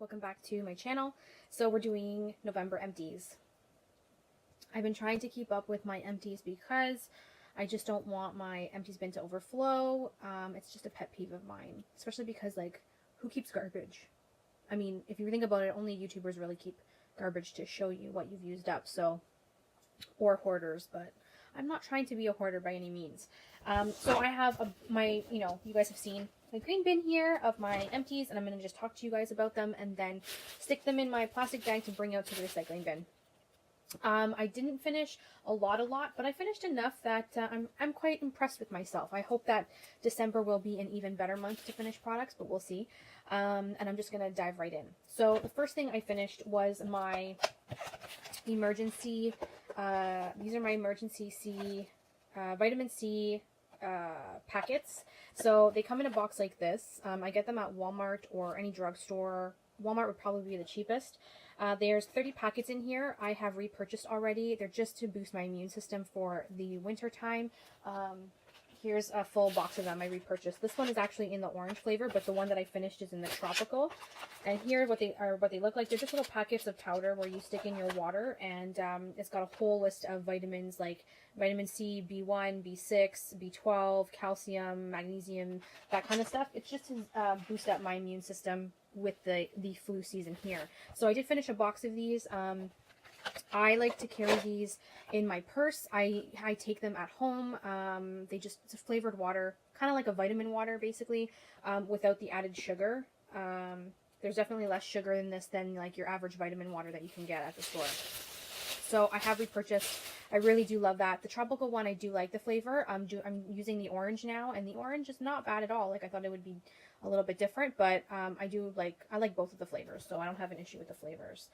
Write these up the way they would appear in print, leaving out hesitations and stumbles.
welcome back to my channel. So we're doing November empties. I've been trying to keep up with my empties because I just don't want my empties bin to overflow. It's just a pet peeve of mine, especially because, like, who keeps garbage? I mean, if you think about it, only YouTubers really keep garbage to show you what you've used up, so, or hoarders, but I'm not trying to be a hoarder by any means. So I have you guys have seen my green bin here of my empties, and I'm going to just talk to you guys about them and then stick them in my plastic bag to bring out to the recycling bin. I didn't finish a lot, but I finished enough that I'm quite impressed with myself. I hope that December will be an even better month to finish products, but we'll see. And I'm just going to dive right in. So the first thing I finished was my emergency, these are my emergency vitamin C packets. So they come in a box like this. I get them at Walmart or any drugstore. Walmart would probably be the cheapest. There's 30 packets in here. I have repurchased already. They're just to boost my immune system for the winter time. Here's a full box of them I repurchased. This one is actually in the orange flavor, but the one that I finished is in the tropical. And here what they look like. They're just little packets of powder where you stick in your water, and it's got a whole list of vitamins like vitamin C, B1, B6, B12, calcium, magnesium, that kind of stuff. It's just to boost up my immune system with the flu season here. So I did finish a box of these. I like to carry these in my purse. I take them at home. It's a flavored water, kind of like a vitamin water basically, without the added sugar. There's definitely less sugar in this than like your average vitamin water that you can get at the store. So I have repurchased. I really do love that. The tropical one, I do like the flavor. I'm using the orange now, and the orange is not bad at all. Like, I thought it would be a little bit different, but I like both of the flavors, so I don't have an issue with the flavors.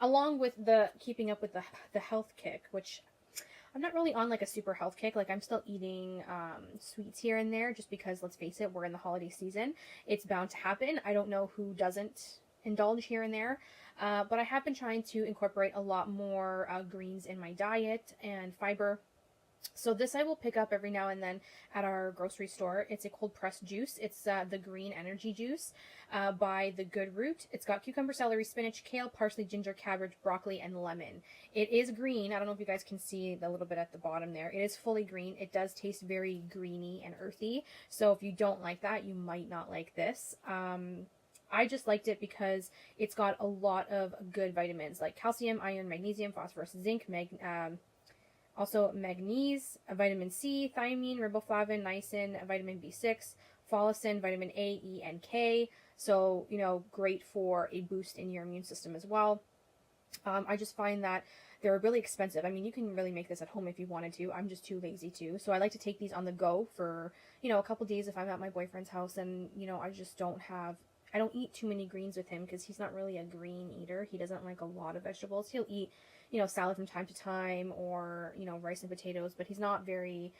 Along with the keeping up with the health kick, which I'm not really on like a super health kick. Like, I'm still eating sweets here and there just because, let's face it, we're in the holiday season. It's bound to happen. I don't know who doesn't indulge here and there. But I have been trying to incorporate a lot more greens in my diet and fiber. So this I will pick up every now and then at our grocery store. It's a cold pressed juice. It's the Green Energy Juice by The Good Root. It's got cucumber, celery, spinach, kale, parsley, ginger, cabbage, broccoli, and lemon. It is green. I don't know if you guys can see the little bit at the bottom there. It is fully green. It does taste very greeny and earthy. So if you don't like that, you might not like this. I just liked it because it's got a lot of good vitamins like calcium, iron, magnesium, phosphorus, zinc, also magnesium, vitamin C, thiamine, riboflavin, niacin, vitamin B6, folacin, vitamin A, E, and K. So, great for a boost in your immune system as well. I just find that they're really expensive. I mean, you can really make this at home if you wanted to. I'm just too lazy to. So I like to take these on the go for, a couple days if I'm at my boyfriend's house and, I don't eat too many greens with him because he's not really a green eater. He doesn't like a lot of vegetables. He'll eat, salad from time to time or, rice and potatoes, but he's not very,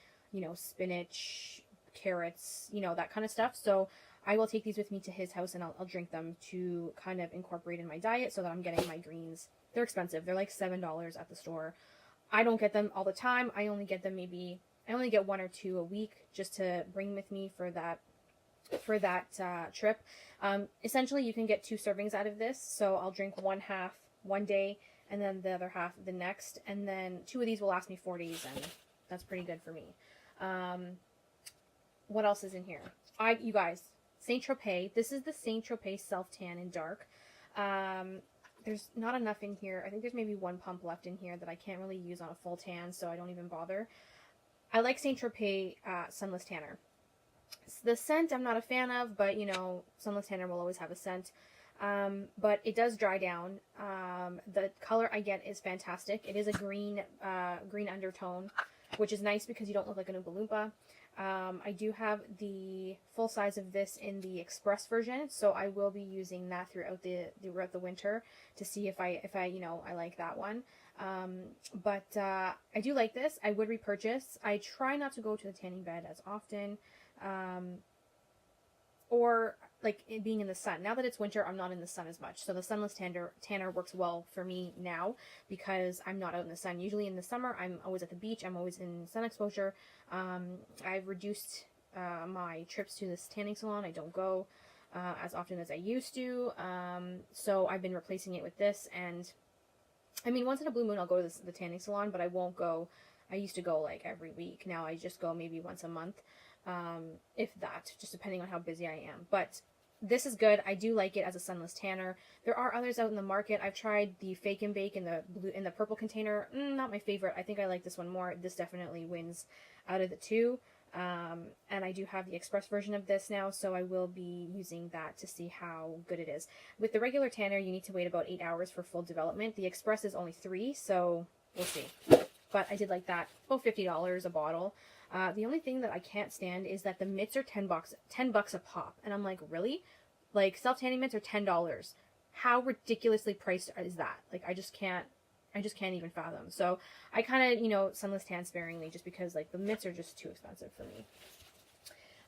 spinach, carrots, that kind of stuff. So I will take these with me to his house and I'll drink them to kind of incorporate in my diet so that I'm getting my greens. They're expensive. They're like $7 at the store. I don't get them all the time. I only get one or two a week just to bring with me for that trip. Essentially, you can get 2 servings out of this. So I'll drink one half one day and then the other half the next. And then 2 of these will last me 4 days, and that's pretty good for me. What else is in here? You guys, Saint Tropez. This is the Saint Tropez Self Tan in dark. There's not enough in here. I think there's maybe 1 pump left in here that I can't really use on a full tan, so I don't even bother. I like Saint Tropez Sunless Tanner. The scent I'm not a fan of, but Sunless Tanner will always have a scent. But it does dry down. The color I get is fantastic. It is a green undertone, which is nice because you don't look like an Oompa Loompa. I do have the full size of this in the express version, so I will be using that throughout the winter to see if I like that one. But I do like this. I would repurchase. I try not to go to the tanning bed as often. Or like it being in the sun. Now that it's winter, I'm not in the sun as much. So the sunless tanner works well for me now because I'm not out in the sun. Usually in the summer, I'm always at the beach. I'm always in sun exposure. I've reduced my trips to this tanning salon. I don't go. as often as I used to. So I've been replacing it with this, and I mean, once in a blue moon I'll go to the tanning salon, but I won't go. I used to go like every week. Now I just go maybe once a month, if that, just depending on how busy I am. But this is good. I do like it as a sunless tanner. There are others out in the market. I've tried the Fake and Bake in the blue, in the purple container. Not my favorite. I think I like this one more. This definitely wins out of the two. And I do have the express version of this now, so I will be using that to see how good it is. With the regular tanner, you need to wait about 8 hours for full development. The express is only 3, so we'll see. But I did like that. About $50 a bottle. The only thing that I can't stand is that the mitts are $10 a pop. And I'm like, really? Like, self-tanning mitts are $10. How ridiculously priced is that? Like, I just can't even fathom. So I kind of, sunless tan sparingly just because, like, the mitts are just too expensive for me.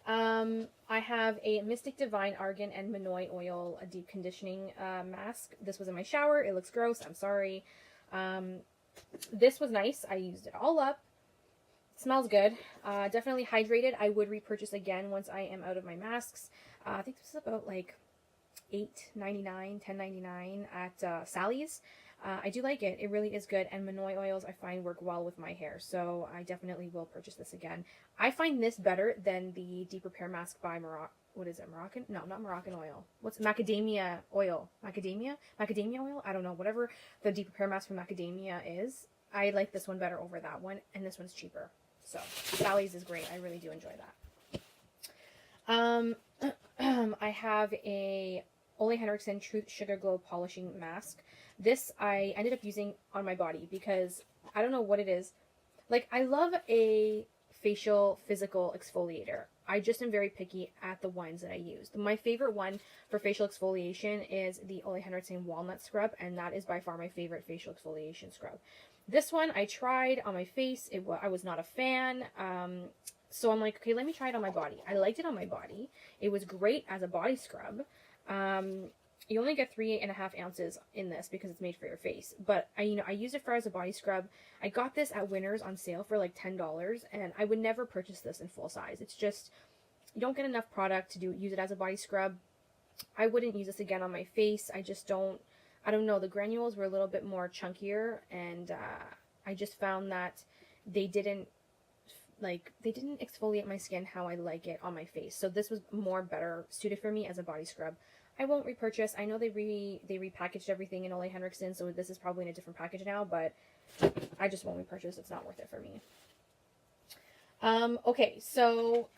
I have a Mystic Divine Argan and Monoi Oil, a deep conditioning mask. This was in my shower. It looks gross. I'm sorry. This was nice. I used it all up. Smells good. Definitely hydrated. I would repurchase again once I am out of my masks. I think this is about like $8.99, $10.99 at Sally's. I do like it. It really is good. And Monoi oils I find work well with my hair. So I definitely will purchase this again. I find this better than the Deep Repair Mask by what is it? Moroccan? No, not Moroccan oil. What's macadamia oil? Macadamia oil? I don't know. Whatever the Deep Repair Mask from macadamia is. I like this one better over that one. And this one's cheaper. So Sally's is great. I really do enjoy that. I have a Ole Henriksen Truth Sugar Glow Polishing Mask. This I ended up using on my body because I don't know what it is. Like, I love a facial physical exfoliator. I just am very picky at the ones that I use. My favorite one for facial exfoliation is the Ole Henriksen Walnut Scrub, and that is by far my favorite facial exfoliation scrub. This one I tried on my face. I was not a fan. So I'm like, okay, let me try it on my body. I liked it on my body. It was great as a body scrub. You only get 3.5 ounces in this because it's made for your face. But I use it as a body scrub. I got this at Winners on sale for like $10, and I would never purchase this in full size. It's just, you don't get enough product to use it as a body scrub. I wouldn't use this again on my face. I don't know. The granules were a little bit more chunkier, and I just found that they didn't exfoliate my skin how I like it on my face. So this was better suited for me as a body scrub. I won't repurchase. I know they repackaged everything in Ole Henriksen, so this is probably in a different package now, but I just won't repurchase. It's not worth it for me. Okay, so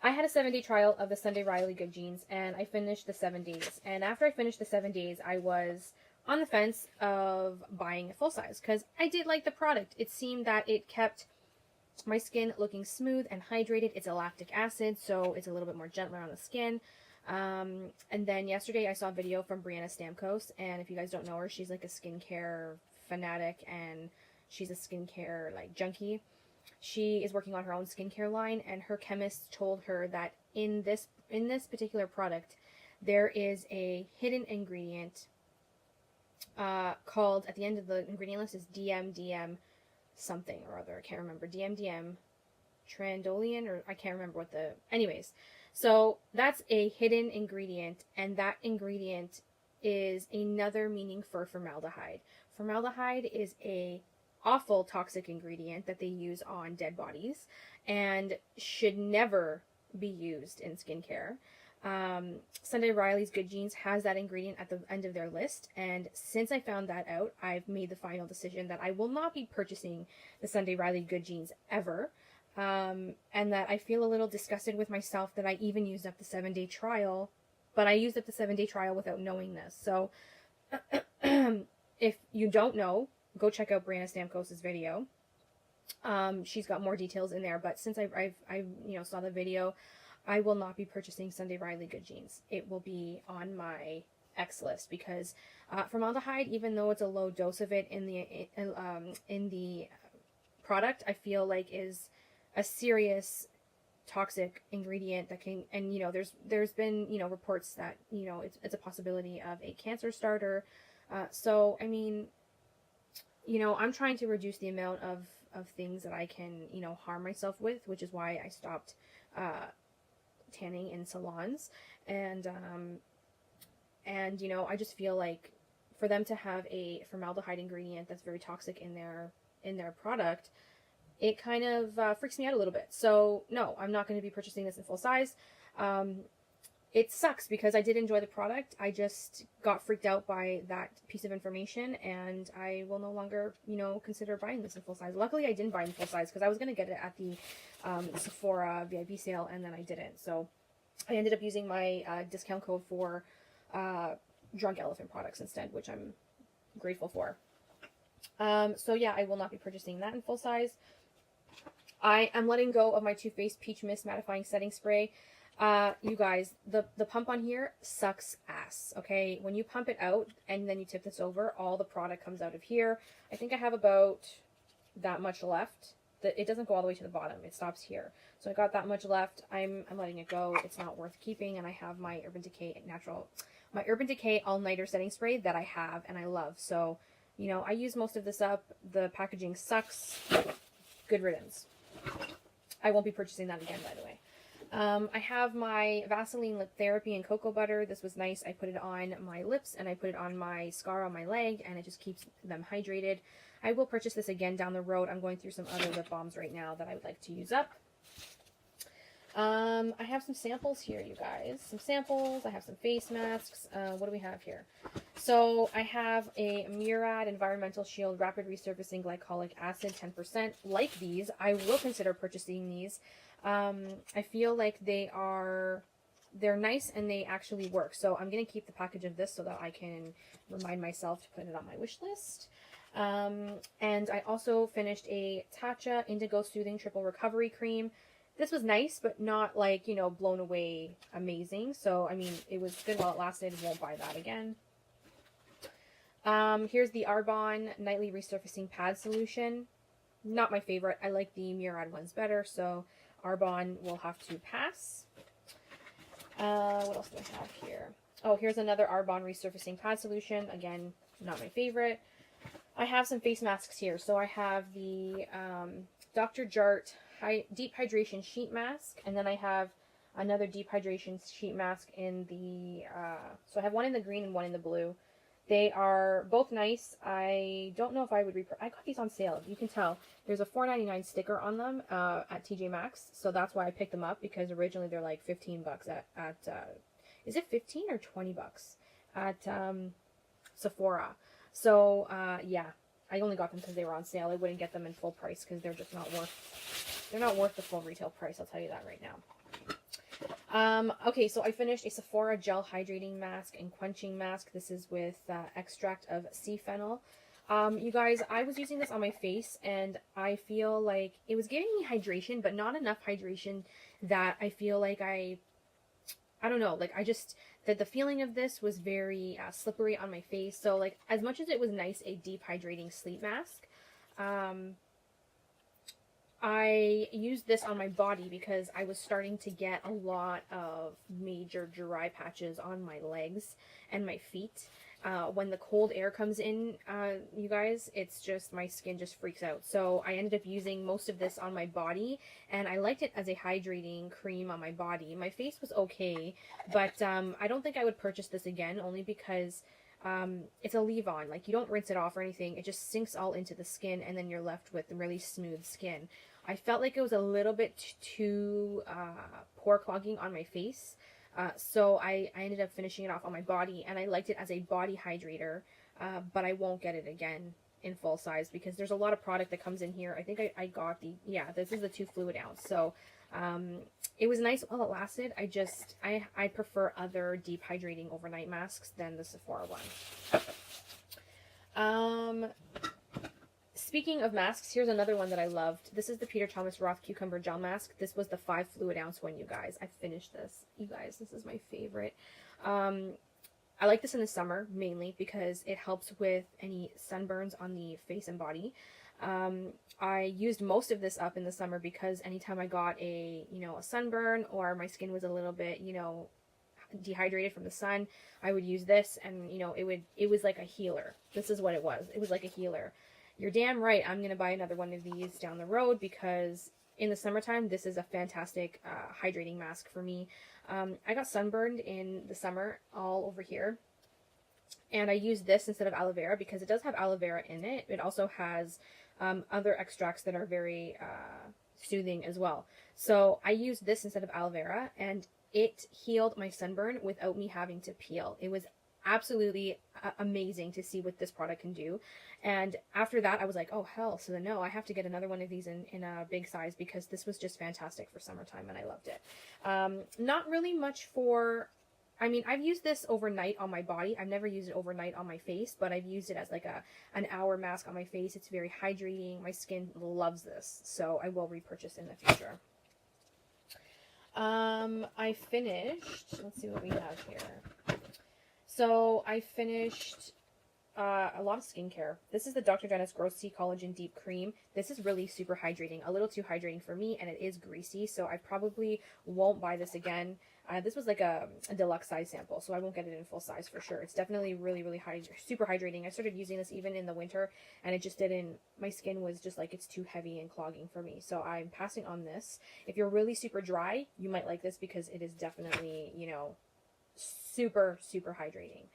I had a 7-day trial of the Sunday Riley Good Jeans, and I finished the 7 days. And after I finished the 7 days, I was on the fence of buying a full size because I did like the product. It seemed that it kept my skin looking smooth and hydrated. It's a lactic acid, so it's a little bit more gentler on the skin. And then yesterday I saw a video from Brianna Stamkos, and if you guys don't know her, she's like a skincare fanatic, and she's a skincare like junkie. She is working on her own skincare line, and her chemist told her that in this particular product there is a hidden ingredient called, at the end of the ingredient list is DMDM something or other. I can't remember. DMDM Trandolian, or I can't remember what anyways. So that's a hidden ingredient, and that ingredient is another meaning for formaldehyde. Formaldehyde is a awful toxic ingredient that they use on dead bodies and should never be used in skincare. Sunday Riley's Good Jeans has that ingredient at the end of their list, and since I found that out, I've made the final decision that I will not be purchasing the Sunday Riley Good Jeans ever. And that I feel a little disgusted with myself that I even used up the 7-day trial, but I used up the 7-day trial without knowing this. So if you don't know, go check out Brianna Stamkos' video. She's got more details in there, but since I saw the video, I will not be purchasing Sunday Riley Good Jeans. It will be on my X list because formaldehyde, even though it's a low dose of it in the product, I feel like is a serious toxic ingredient that can, and there's been reports that it's a possibility of a cancer starter. So I mean, I'm trying to reduce the amount of things that I can harm myself with, which is why I stopped tanning in salons, and you know, I just feel like for them to have a formaldehyde ingredient that's very toxic in their product, it kind of freaks me out a little bit. So no, I'm not going to be purchasing this in full size. It sucks because I did enjoy the product. I just got freaked out by that piece of information, and I will no longer, you know, consider buying this in full size. Luckily, I didn't buy it in full size because I was going to get it at the Sephora VIP sale, and then I didn't. So I ended up using my discount code for Drunk Elephant products instead, which I'm grateful for. So yeah, I will not be purchasing that in full size. I am letting go of my Too Faced Peach Mist Mattifying Setting Spray. You guys, the pump on here sucks ass, okay? When you pump it out and then you tip this over, all the product comes out of here. I think I have about that much left. It doesn't go all the way to the bottom. It stops here. So I got that much left. I'm letting it go. It's not worth keeping, and I have my Urban Decay All-Nighter Setting Spray that I have and I love. So, you know, I use most of this up. The packaging sucks. Good riddance. I won't be purchasing that again, by the way. I have my Vaseline Lip Therapy and Cocoa Butter. This was nice. I put it on my lips and I put it on my scar on my leg, and it just keeps them hydrated. I will purchase this again down the road. I'm going through some other lip balms right now that I would like to use up. I have some samples here, you guys. Some samples. I have some face masks. What do we have here? So I have a Murad Environmental Shield Rapid Resurfacing Glycolic Acid 10%. Like these, I will consider purchasing these. I feel like they're nice and they actually work. So I'm going to keep the package of this so that I can remind myself to put it on my wish list. And I also finished a Tatcha Indigo Soothing Triple Recovery Cream. This was nice, but not like, you know, blown away amazing. So, I mean, it was good while it lasted. Won't buy that again. Here's the Arbonne Nightly Resurfacing Pad Solution. Not my favorite. I like the Murad ones better, so Arbonne will have to pass. What else do I have here? Oh, here's another Arbonne Resurfacing Pad Solution. Again, not my favorite. I have some face masks here. So I have the Dr. Jart Deep Hydration Sheet Mask, and then I have another Deep Hydration Sheet Mask in the, so I have one in the green and one in the blue. They are both nice. I don't know if I would I got these on sale. You can tell. There's a $4.99 sticker on them at TJ Maxx, so that's why I picked them up, because originally they're like 15 bucks at is it 15 or 20 bucks at Sephora. So yeah, I only got them because they were on sale. I wouldn't get them in full price because they're just not worth the full retail price. I'll tell you that right now. Okay, so I finished a Sephora Gel Hydrating Mask and Quenching Mask. This is with extract of sea fennel. You guys, I was using this on my face, and I feel like it was giving me hydration, but not enough hydration that I feel like I don't know, like the feeling of this was very slippery on my face. So like, as much as it was nice, a deep hydrating sleep mask, I used this on my body because I was starting to get a lot of major dry patches on my legs and my feet. When the cold air comes in, you guys, it's just, my skin just freaks out. So I ended up using most of this on my body, and I liked it as a hydrating cream on my body. My face was okay, but I don't think I would purchase this again, only because it's a leave-on. Like, you don't rinse it off or anything. It just sinks all into the skin, and then you're left with really smooth skin. I felt like it was a little bit too pore clogging on my face. So I ended up finishing it off on my body, and I liked it as a body hydrator, but I won't get it again in full size because there's a lot of product that comes in here. I think I got this is the 2 fluid ounce. So it was nice while it lasted. I prefer other deep hydrating overnight masks than the Sephora one. Speaking of masks, here's another one that I loved. This is the Peter Thomas Roth Cucumber Gel Mask. This was the 5 fluid ounce one, you guys. I finished this. You guys, this is my favorite. I like this in the summer, mainly because it helps with any sunburns on the face and body. I used most of this up in the summer because anytime I got a sunburn, or my skin was a little bit, dehydrated from the sun, I would use this, and, it was like a healer. This is what it was. It was like a healer. You're damn right I'm going to buy another one of these down the road because in the summertime, this is a fantastic hydrating mask for me. I got sunburned in the summer all over here, and I use this instead of aloe vera because it does have aloe vera in it. It also has other extracts that are very soothing as well. So I used this instead of aloe vera, and it healed my sunburn without me having to peel. It was absolutely amazing to see what this product can do. And after that, I was like, oh hell, so then no, I have to get another one of these in a big size because this was just fantastic for summertime and I loved it. Not really much for, I mean, I've used this overnight on my body. I've never used it overnight on my face, but I've used it as like an hour mask on my face. It's very hydrating. My skin loves this, so I will repurchase in the future. I finished, let's see what we have here. So I finished a lot of skincare. This is the Dr. Dennis Gross Sea Collagen Deep Cream. This is really super hydrating, a little too hydrating for me, and it is greasy, so I probably won't buy this again. This was like a deluxe size sample, so I won't get it in full size for sure. It's definitely really, really super hydrating. I started using this even in the winter, and it just didn't, my skin was just like, it's too heavy and clogging for me. So I'm passing on this. If you're really super dry, you might like this because it is definitely, you know, super, super hydrating.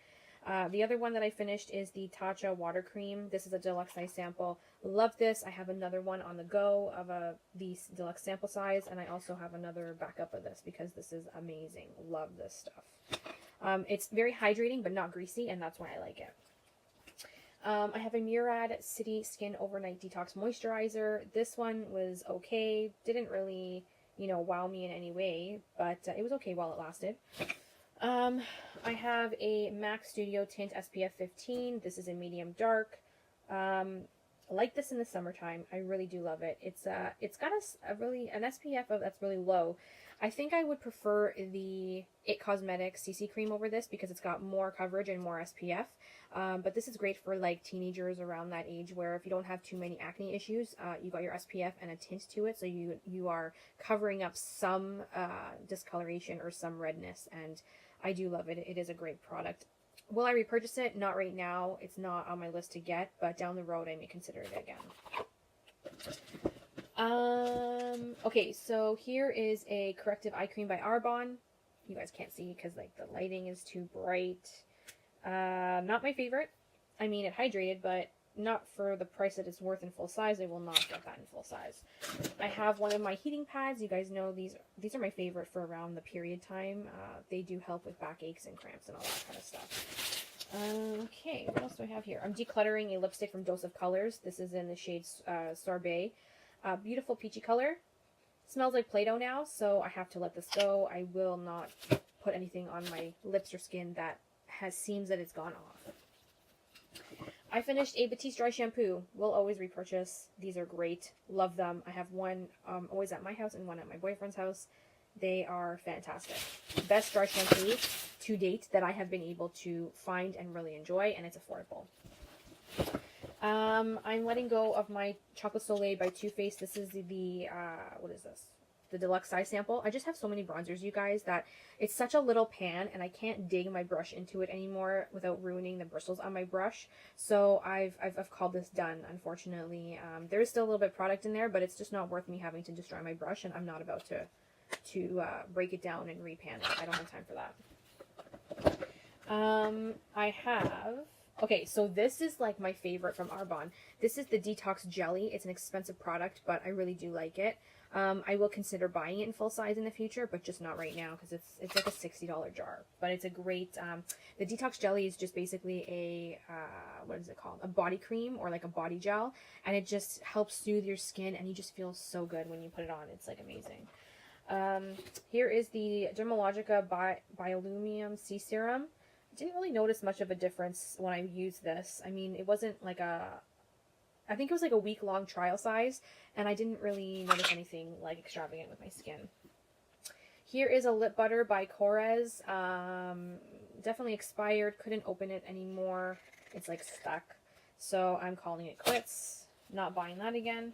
The other one that I finished is the Tatcha Water Cream. This is a deluxe size sample. Love this. I have another one on the go of the deluxe sample size, and I also have another backup of this because this is amazing. Love this stuff. It's very hydrating but not greasy, and that's why I like it. I have a Murad City Skin Overnight Detox Moisturizer. This one was okay. Didn't really, you know, wow me in any way, but it was okay while it lasted. I have a MAC Studio Tint SPF 15. This is in medium dark. I like this in the summertime. I really do love it. It's got an SPF that's really low. I think I would prefer the It Cosmetics CC cream over this because it's got more coverage and more SPF. But this is great for like teenagers around that age where if you don't have too many acne issues, you got your SPF and a tint to it, so you are covering up some discoloration or some redness, and I do love it. It is a great product. Will I repurchase it? Not right now. It's not on my list to get, but down the road I may consider it again. Okay, so here is a corrective eye cream by Arbonne. You guys can't see because like the lighting is too bright. Not my favorite. I mean, it hydrated, but not for the price that it's worth in full size. I will not get that in full size. I have one of my heating pads. You guys know these are my favorite for around the period time. They do help with backaches and cramps and all that kind of stuff. Okay, what else do I have here? I'm decluttering a lipstick from Dose of Colors. This is in the shade Sorbet. Beautiful peachy color. Smells like Play-Doh now, so I have to let this go. I will not put anything on my lips or skin that has seams that it's gone off. I finished a Batiste dry shampoo. Will always repurchase. These are great. Love them. I have one always at my house and one at my boyfriend's house. They are fantastic. Best dry shampoo to date that I have been able to find and really enjoy, and it's affordable. I'm letting go of my Chocolate Soleil by Too Faced. This is the what is this? The deluxe size sample. I just have so many bronzers, you guys, that it's such a little pan and I can't dig my brush into it anymore without ruining the bristles on my brush. So I've called this done, unfortunately. There is still a little bit of product in there, but it's just not worth me having to destroy my brush, and I'm not about to break it down and repan it. I don't have time for that. I have... Okay, so this is like my favorite from Arbonne. This is the Detox Jelly. It's an expensive product, but I really do like it. I will consider buying it in full size in the future, but just not right now because it's like a $60 jar. But it's a great, the Detox Jelly is just basically a, what is it called? A body cream or like a body gel. And it just helps soothe your skin and you just feel so good when you put it on. It's like amazing. Here is the Dermalogica Biolumium C Serum. I didn't really notice much of a difference when I used this. I mean, it wasn't like I think it was like a week-long trial size, and I didn't really notice anything like extravagant with my skin. Here is a lip butter by Korres. Definitely expired. Couldn't open it anymore. It's like stuck. So I'm calling it quits. Not buying that again.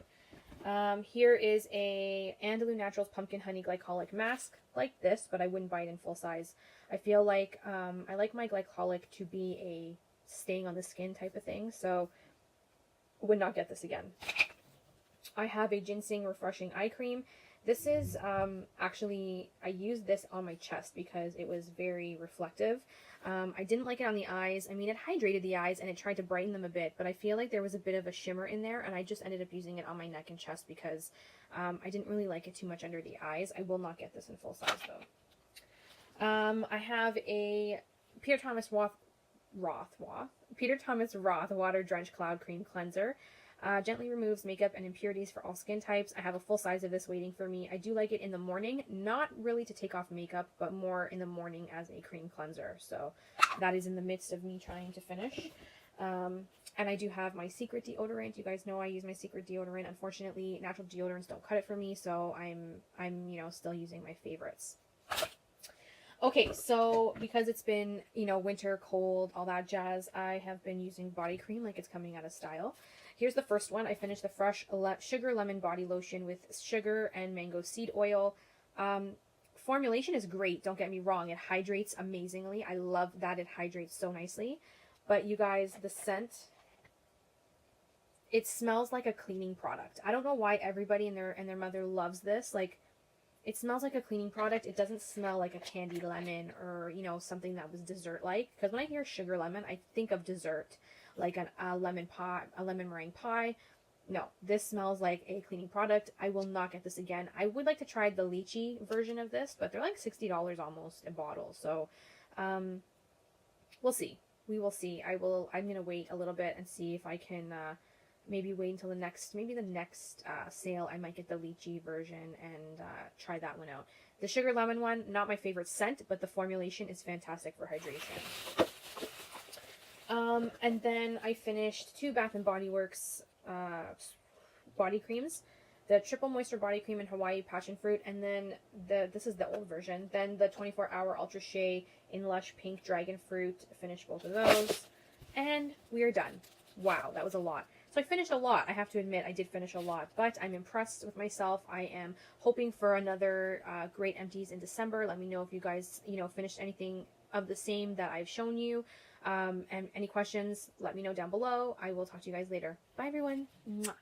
Here is a Andalou Naturals Pumpkin Honey Glycolic Mask. Like this, but I wouldn't buy it in full size. I feel like I like my glycolic to be a staying on the skin type of thing, so would not get this again. I have a ginseng refreshing eye cream. This is actually, I used this on my chest because it was very reflective. I didn't like it on the eyes. I mean, it hydrated the eyes and it tried to brighten them a bit, but I feel like there was a bit of a shimmer in there, and I just ended up using it on my neck and chest because I didn't really like it too much under the eyes. I will not get this in full size though. I have a Peter Thomas Roth Water Drenched Cloud Cream Cleanser. Gently removes makeup and impurities for all skin types. I have a full size of this waiting for me. I do like it in the morning, not really to take off makeup, but more in the morning as a cream cleanser. So that is in the midst of me trying to finish. And I do have my Secret deodorant. You guys know I use my Secret deodorant. Unfortunately, natural deodorants don't cut it for me, so I'm you know, still using my favorites. Okay, so because it's been, you know, winter, cold, all that jazz, I have been using body cream like it's coming out of style. Here's the first one. I finished the Fresh Sugar Lemon Body Lotion with sugar and mango seed oil. Formulation is great, don't get me wrong. It hydrates amazingly. I love that it hydrates so nicely. But you guys, the scent, it smells like a cleaning product. I don't know why everybody and their mother loves this. Like, it smells like a cleaning product. It doesn't smell like a candied lemon or, you know, something that was dessert-like. Because when I hear sugar lemon, I think of dessert, like a lemon pie, a lemon meringue pie. No, this smells like a cleaning product. I will not get this again. I would like to try the lychee version of this, but they're like $60 almost a bottle. So, we'll see. We will see. I'm going to wait a little bit and see if I can, maybe wait until the next sale. I might get the lychee version and try that one out. The sugar lemon one, not my favorite scent, but the formulation is fantastic for hydration. And then I finished 2 Bath & Body Works body creams. The Triple Moisture Body Cream in Hawaii Passion Fruit, and then this is the old version. Then the 24-Hour Ultra Shea in Lush Pink Dragon Fruit. Finished both of those. And we are done. Wow, that was a lot. So I finished a lot. I have to admit, I did finish a lot, but I'm impressed with myself. I am hoping for another great empties in December. Let me know if you guys, you know, finished anything of the same that I've shown you. And any questions, let me know down below. I will talk to you guys later. Bye, everyone. Mwah.